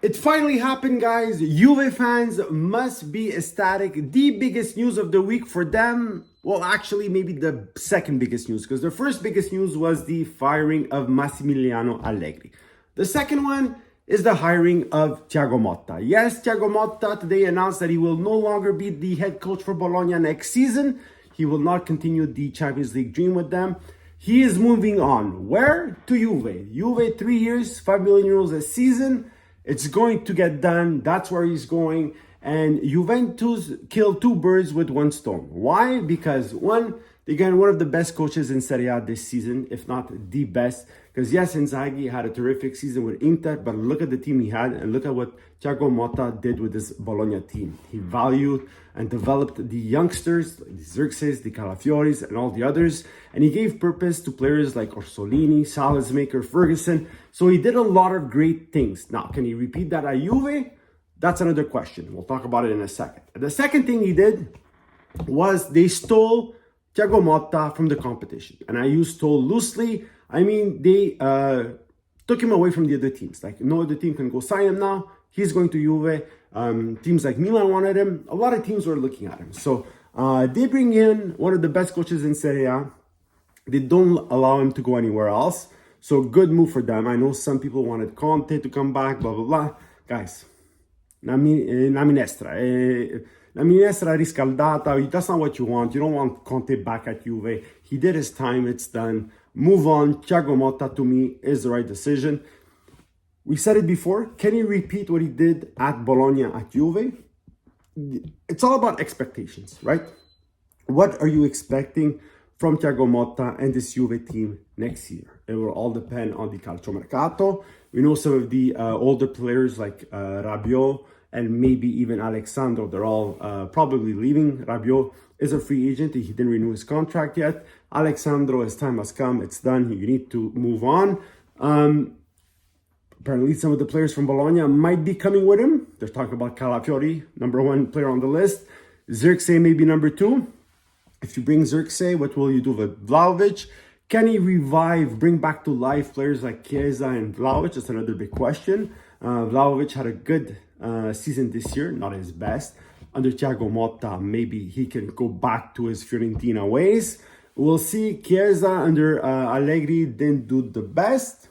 It finally happened, guys. Juve fans must be ecstatic. The biggest news of the week for them, well, actually, maybe the second biggest news, because the first biggest news was the firing of Massimiliano Allegri. The second one is the hiring of Thiago Motta. Yes, Thiago Motta today announced that he will no longer be the head coach for Bologna next season. He will not continue the Champions League dream with them. He is moving on. Where? To Juve. Juve, 3 years, 5 million euros a season. It's going to get done. That's where he's going. And Juventus killed two birds with one stone. Why? Because one, they got one of the best coaches in Serie A this season, if not the best. Because yes, Inzaghi had a terrific season with Inter, but look at the team he had and look at what Thiago Motta did with this Bologna team. He valued and developed the youngsters, like the Xerxes, the Calafioris, and all the others. And he gave purpose to players like Orsolini, Salazmaker, Ferguson. So he did a lot of great things. Now, can he repeat that at Juve? That's another question. We'll talk about it in a second. The second thing he did was they stole Thiago Motta from the competition. And I use stole loosely. I mean, they took him away from the other teams. Like, no other team can go sign him now. He's going to Juve. Teams like Milan wanted him. A lot of teams were looking at him. So they bring in one of the best coaches in Serie A. They don't allow him to go anywhere else. So good move for them. I know some people wanted Conte to come back, blah, blah, blah. Guys, la minestra riscaldata. That's not what you want. You don't want Conte back at Juve. He did his time. It's done. Move on. Thiago Motta, to me, is the right decision. We said it before. Can he repeat what he did at Bologna at Juve? It's all about expectations, right? What are you expecting from Thiago Motta and this Juve team next year? It will all depend on the calciomercato. We know some of the older players like Rabiot and maybe even Alexandro. They're all probably leaving. Rabiot is a free agent. He didn't renew his contract yet. Alexandro, his time has come. It's done. You need to move on. Apparently, some of the players from Bologna might be coming with him. They're talking about Calafiori, number 1 player on the list. Xerxes maybe number 2. If you bring Xerxes, what will you do with Vlahovic? Can he revive, bring back to life players like Chiesa and Vlahovic? That's another big question. Vlahovic had a good season this year, not his best. Under Thiago Motta, maybe he can go back to his Fiorentina ways. We'll see. Chiesa under Allegri didn't do the best.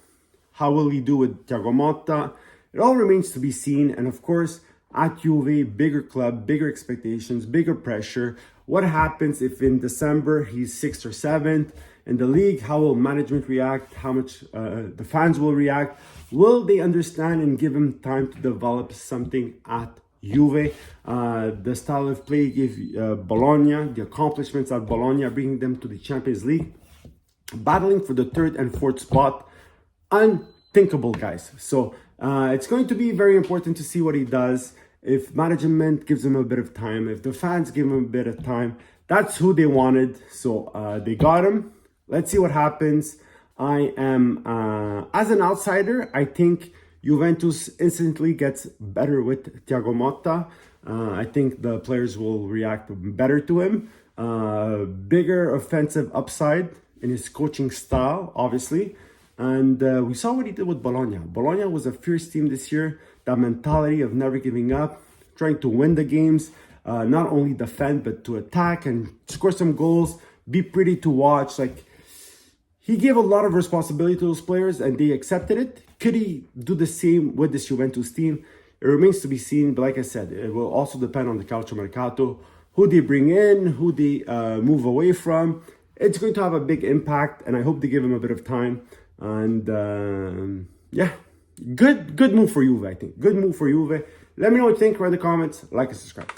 How will he do with Thiago Motta? It all remains to be seen. And of course, at Juve, bigger club, bigger expectations, bigger pressure. What happens if in December he's 6th or 7th in the league? How will management react? How much the fans will react? Will they understand and give him time to develop something at Juve? The style of play he gave Bologna, the accomplishments at Bologna, bringing them to the Champions League, battling for the 3rd and 4th spot. Unthinkable, guys. So it's going to be very important to see what he does. If management gives him a bit of time, if the fans give him a bit of time, that's who they wanted. So they got him. Let's see what happens. I am, as an outsider, I think Juventus instantly gets better with Thiago Motta. I think the players will react better to him. Bigger offensive upside in his coaching style, obviously. And we saw what he did with Bologna. Bologna was a fierce team this year. That mentality of never giving up, trying to win the games, not only defend, but to attack and score some goals, be pretty to watch. Like, he gave a lot of responsibility to those players and they accepted it. Could he do the same with this Juventus team? It remains to be seen. But like I said, it will also depend on the calciomercato, who they bring in, who they move away from. It's going to have a big impact and I hope they give him a bit of time. And yeah, good move for Juve, I think. Good move for Juve. Let me know what you think. Write in the comments, like and subscribe.